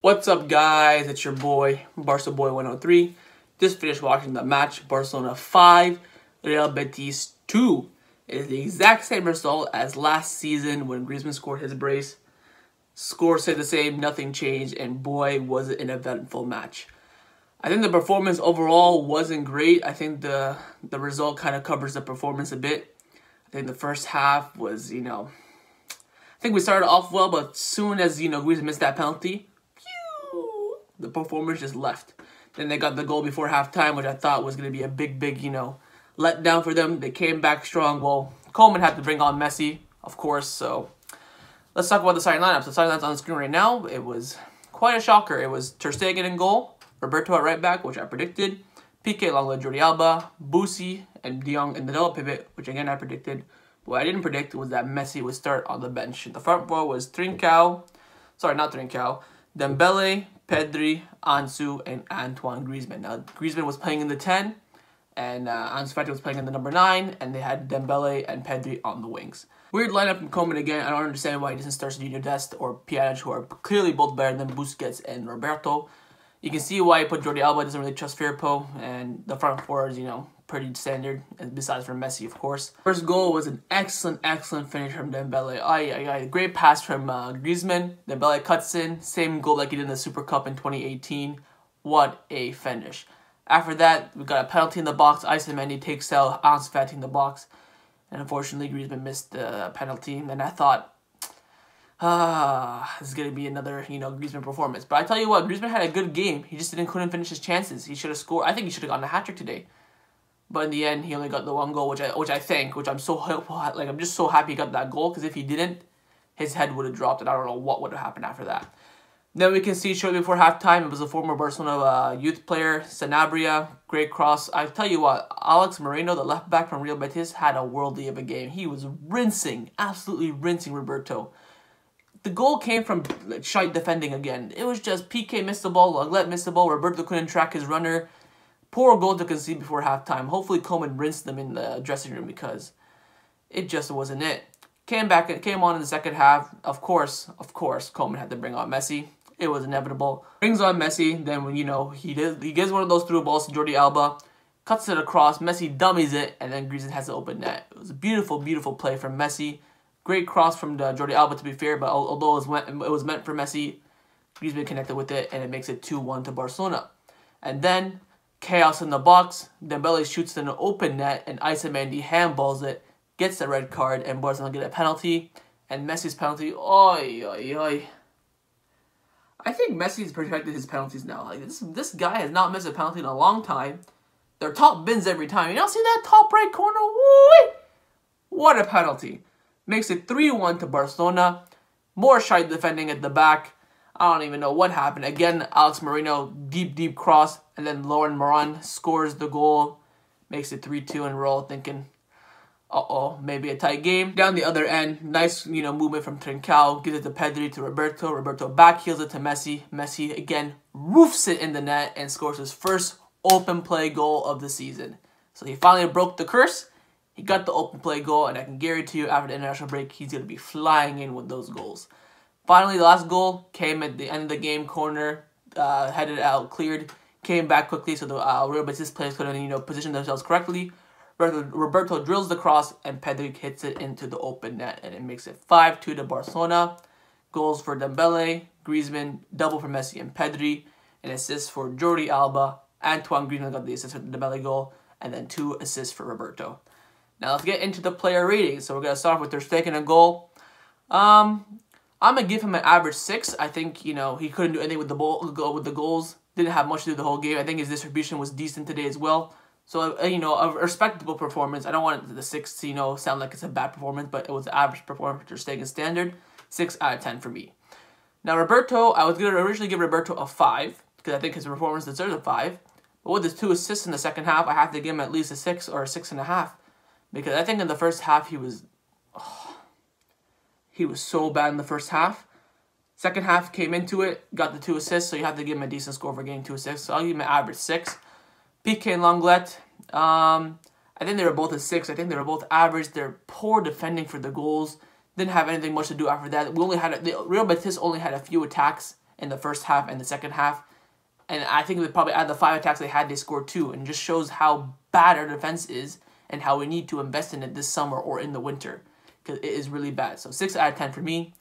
What's up, guys? It's your boy, Barca Boy 103. Just finished watching the match. Barcelona 5, Real Betis 2. It is the exact same result as last season when Griezmann scored his brace. Score stayed the same, nothing changed, and boy, was it an eventful match. I think the performance overall wasn't great. I think the result kind of covers the performance a bit. I think the first half was, I think we started off well, but soon as, Griezmann missed that penalty, the performance just left. Then they got the goal before halftime, which I thought was going to be a big, letdown for them. They came back strong. Well, Koeman had to bring on Messi, of course. So let's talk about the starting lineups. The starting lineup's on the screen right now. It was quite a shocker. It was Ter Stegen in goal, Roberto at right back, which I predicted, Piqué along with Jordi Alba, Busquets, and De Jong in the double pivot, which again I predicted. What I didn't predict was that Messi would start on the bench. The front four was Dembele, Pedri, Ansu, and Antoine Griezmann. Now, Griezmann was playing in the 10, and Ansu Fati was playing in the number 9, and they had Dembele and Pedri on the wings. Weird lineup from Koeman again. I don't understand why he doesn't start Sergio Dest or Pjanic, who are clearly both better than Busquets and Roberto. You can see why he put Jordi Alba. Doesn't really trust Firpo, and the front four is, pretty standard, and besides for Messi, of course. First goal was an excellent finish from Dembele. Great pass from Griezmann. Dembele cuts in. Same goal like he did in the Super Cup in 2018. What a finish. After that, we got a penalty in the box. Mendy takes out Ansu Fati in the box. And unfortunately, Griezmann missed the penalty. And I thought, this is going to be another, Griezmann performance. But I tell you what, Griezmann had a good game. He just couldn't finish his chances. He should have scored. I think he should have gotten a hat-trick today. But in the end, he only got the one goal, which I'm just so happy he got that goal, because if he didn't, his head would have dropped, and I don't know what would have happened after that. Then we can see shortly before halftime, it was a former Barcelona youth player, Sanabria, great cross. I tell you what, Alex Moreno, the left back from Real Betis, had a worldly of a game. He was absolutely rinsing Roberto. The goal came from shite defending again. It was just Piqué missed the ball, Lenglet missed the ball, Roberto couldn't track his runner. Poor goal to concede before halftime. Hopefully Koeman rinsed them in the dressing room, because it just wasn't it. Came on in the second half. Of course, Koeman had to bring on Messi. It was inevitable. Brings on Messi. Then when he gives one of those through balls to Jordi Alba, cuts it across. Messi dummies it, and then Griezmann has the open net. It was a beautiful play from Messi. Great cross from Jordi Alba, to be fair, but although it was meant for Messi, Griezmann connected with it, and it makes it 2-1 to Barcelona. And then chaos in the box. Dembele shoots in an open net, and Mendy handballs it, gets the red card, and Barcelona get a penalty. And Messi's penalty, I think Messi's perfected his penalties now. Like this guy has not missed a penalty in a long time. They're top bins every time. You don't see that top right corner? Woo! What a penalty. Makes it 3-1 to Barcelona. More shite defending at the back. I don't even know what happened. Again, Alex Moreno, deep cross, and then Lauren Moran scores the goal. Makes it 3-2, and we're all thinking, maybe a tight game. Down the other end, nice, movement from Trincao. Gives it to Pedri, to Roberto. Roberto backheels it to Messi. Messi, again, roofs it in the net and scores his first open play goal of the season. So he finally broke the curse. He got the open play goal, and I can guarantee you after the international break, he's going to be flying in with those goals. Finally, the last goal came at the end of the game, corner, headed out, cleared, came back quickly, so the Real Betis players couldn't, position themselves correctly. Roberto drills the cross, and Pedri hits it into the open net, and it makes it 5-2 to Barcelona. Goals for Dembele, Griezmann, double for Messi and Pedri, an assist for Jordi Alba. Antoine Griezmann got the assist for the Dembele goal, and then 2 assists for Roberto. Now let's get into the player ratings. So we're gonna start with Ter Stegen in goal. I'm going to give him an average 6. I think, he couldn't do anything with the goals. Didn't have much to do the whole game. I think his distribution was decent today as well. So, a respectable performance. I don't want the 6 to, sound like it's a bad performance, but it was an average performance for Ter Stegen standard. 6 out of 10 for me. Now, Roberto, I was going to originally give Roberto a 5, because I think his performance deserves a 5. But with his 2 assists in the second half, I have to give him at least a 6 or a 6.5. Because I think in the first half, he was so bad in the first half. Second half came into it, got the 2 assists, so you have to give him a decent score for getting 2 assists. So I'll give him an average 6. Piqué and Lenglet, I think they were both a 6. I think they were both average. They're poor defending for the goals. Didn't have anything much to do after that. Real Betis only had a few attacks in the first half and the second half. And I think they probably out of the 5 attacks they had, they scored 2. And it just shows how bad our defense is and how we need to invest in it this summer or in the winter. Because it is really bad. So 6 out of 10 for me.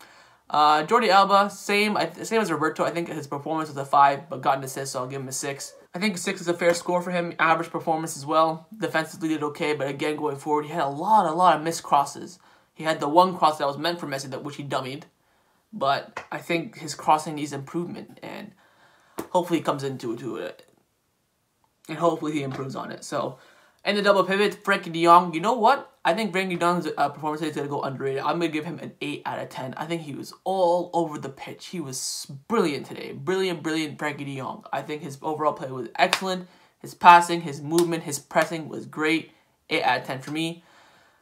Jordi Alba, same as Roberto. I think his performance was a 5, but got an assist, so I'll give him a 6. I think 6 is a fair score for him. Average performance as well. Defensively did okay, but again, going forward, he had a lot of missed crosses. He had the one cross that was meant for Messi, which he dummied. But I think his crossing needs improvement, and hopefully he comes into it. And hopefully he improves on it. So, and the double pivot, Frenkie de Jong. You know what? I think Frenkie de Jong's performance today is going to go underrated. I'm going to give him an 8 out of 10. I think he was all over the pitch. He was brilliant today. Brilliant Frenkie de Jong. I think his overall play was excellent. His passing, his movement, his pressing was great. 8 out of 10 for me.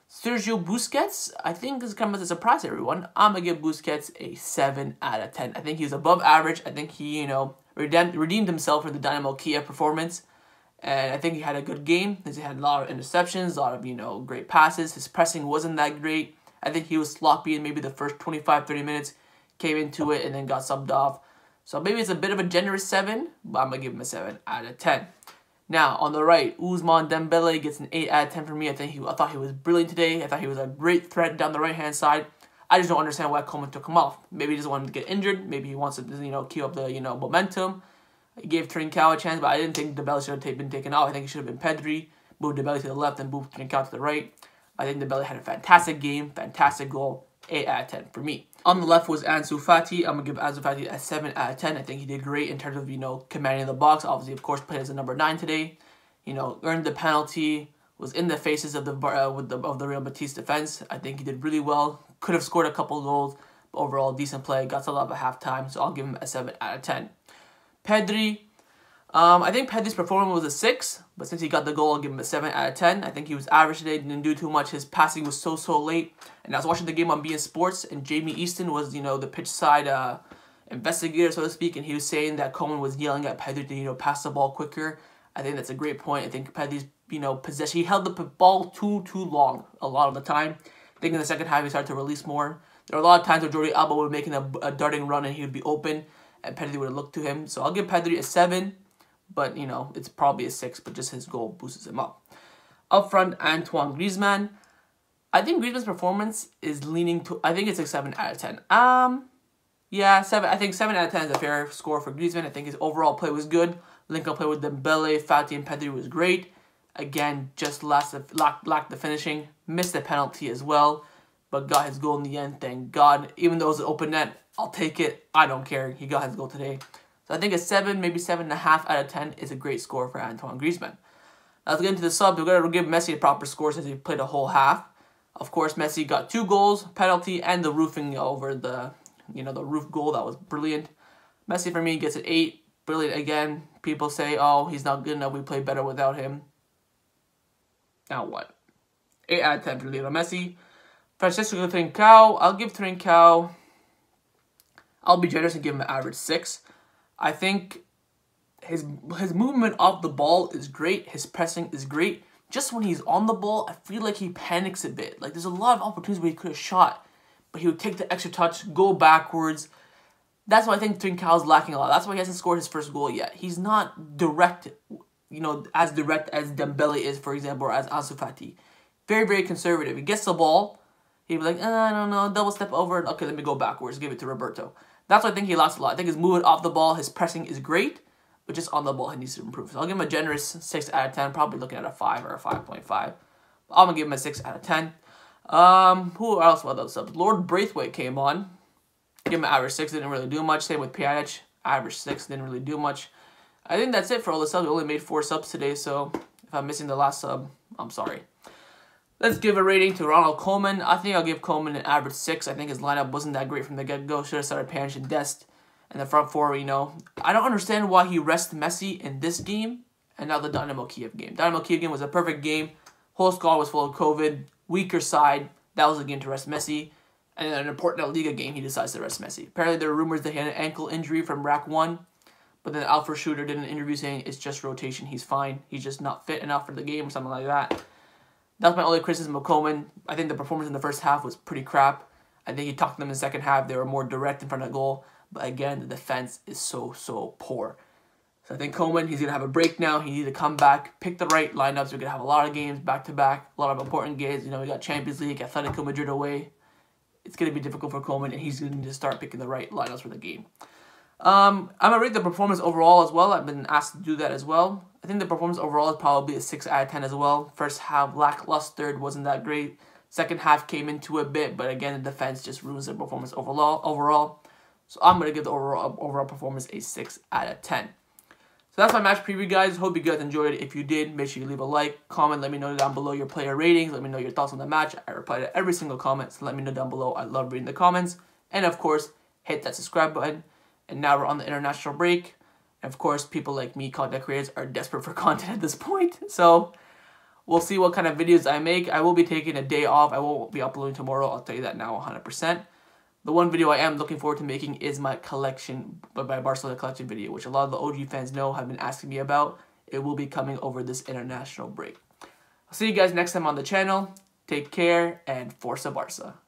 Sergio Busquets, I think this is kind of a surprise to everyone. I'm going to give Busquets a 7 out of 10. I think he was above average. I think he, redeemed himself for the Dynamo Kiev performance. And I think he had a good game. He had a lot of interceptions, a lot of, great passes. His pressing wasn't that great. I think he was sloppy in maybe the first 25-30 minutes. Came into it and then got subbed off. So maybe it's a bit of a generous 7, but I'm going to give him a 7 out of 10. Now, on the right, Ousmane Dembele gets an 8 out of 10 for me. I thought he was brilliant today. I thought he was a great threat down the right-hand side. I just don't understand why Koeman took him off. Maybe he doesn't want him to get injured. Maybe he wants to, keep up the, momentum. He gave Trincao a chance, but I didn't think Dembele should have been taken off. I think it should have been Pedri. Moved Dembele to the left and moved Trincao to the right. I think Dembele had a fantastic game, fantastic goal. 8 out of 10 for me. On the left was Ansu Fati. I'm going to give Ansu Fati a 7 out of 10. I think he did great in terms of, commanding the box. Obviously, of course, played as a number 9 today. Earned the penalty, was in the faces of the Real Betis defense. I think he did really well. Could have scored a couple goals, but overall, decent play. Got to love at halftime, so I'll give him a 7 out of 10. Pedri. I think Pedri's performance was a 6, but since he got the goal, I'll give him a 7 out of 10. I think he was average today, didn't do too much. His passing was so late. And I was watching the game on beIN Sports, and Jamie Easton was, the pitch side investigator, so to speak, and he was saying that Koeman was yelling at Pedri to, pass the ball quicker. I think that's a great point. I think Pedri's, possession, he held the ball too long a lot of the time. I think in the second half, he started to release more. There were a lot of times where Jordi Alba was making a darting run, and he would be open, and Pedri would have looked to him. So I'll give Pedri a 7. But, it's probably a 6, but just his goal boosts him up. Up front, Antoine Griezmann. I think Griezmann's performance is leaning to... I think it's a 7 out of 10. Yeah, 7. I think 7 out of 10 is a fair score for Griezmann. I think his overall play was good. Link-up play with Dembele, Fati, and Pedri was great. Again, just lacked the finishing. Missed the penalty as well. But got his goal in the end, thank God. Even though it was an open net, I'll take it. I don't care. He got his goal today. So I think a 7, maybe 7.5 out of 10 is a great score for Antoine Griezmann. Now let's get into the subs. We're going to give Messi a proper score since he played a whole half. Of course, Messi got 2 goals, penalty, and the roofing over the, the roof goal. That was brilliant. Messi for me gets an 8. Brilliant again. People say, oh, he's not good enough. We play better without him. Now what? 8 out of 10 for Lionel Messi. Francisco Trincao. I'll give Trincao... I'll be generous and give him an average 6. I think his movement off the ball is great. His pressing is great. Just when he's on the ball, I feel like he panics a bit. Like, there's a lot of opportunities where he could have shot, but he would take the extra touch, go backwards. That's why I think Trincao's lacking a lot. That's why he hasn't scored his first goal yet. He's not direct, as direct as Dembele is, for example, or as Ansu Fati. Very, very conservative. He gets the ball, he'd be like, I don't know, double step over. Okay, let me go backwards, give it to Roberto. That's why I think he lacks a lot. I think his movement off the ball, his pressing is great, but just on the ball, he needs to improve. So I'll give him a generous 6 out of 10, probably looking at a 5 or a 5.5. I'm going to give him a 6 out of 10. Who else were those subs? Lord Braithwaite came on. Give him an average 6, didn't really do much. Same with Pjanic, average 6, didn't really do much. I think that's it for all the subs. We only made 4 subs today, so if I'm missing the last sub, I'm sorry. Let's give a rating to Ronald Coleman. I think I'll give Coleman an average 6. I think his lineup wasn't that great from the get-go. Should have started Pjanic and Dest in the front four, I don't understand why he rested Messi in this game and not the Dynamo Kiev game. Dynamo Kiev game was a perfect game. Whole squad was full of COVID. Weaker side. That was a game to rest Messi. And in an important Liga game, he decides to rest Messi. Apparently, there were rumors that he had an ankle injury from rack 1. But then Alfred Schroeder did an interview saying it's just rotation. He's fine. He's just not fit enough for the game or something like that. That's my only criticism of Koeman. I think the performance in the first half was pretty crap. I think he talked to them in the second half. They were more direct in front of the goal. But again, the defense is so poor. So I think Koeman, he's going to have a break now. He needs to come back, pick the right lineups. We're going to have a lot of games back-to-back, a lot of important games. You know, we got Champions League, Atletico Madrid away. It's going to be difficult for Koeman, and he's going to need to start picking the right lineups for the game. I'm going to rate the performance overall as well. I've been asked to do that as well. I think the performance overall is probably a 6 out of 10 as well. First half, lackluster, wasn't that great. Second half came into a bit, but again, the defense just ruins the performance overall. So I'm going to give the overall performance a 6 out of 10. So that's my match preview, guys. Hope you guys enjoyed it. If you did, make sure you leave a like, comment, let me know down below your player ratings. Let me know your thoughts on the match. I reply to every single comment, so let me know down below. I love reading the comments. And of course, hit that subscribe button. And now we're on the international break. And of course, people like me, content creators, are desperate for content at this point. So we'll see what kind of videos I make. I will be taking a day off. I won't be uploading tomorrow. I'll tell you that now 100%. The one video I am looking forward to making is my collection, my Barcelona collection video, which a lot of the OG fans know, have been asking me about. It will be coming over this international break. I'll see you guys next time on the channel. Take care, and Forza Barca.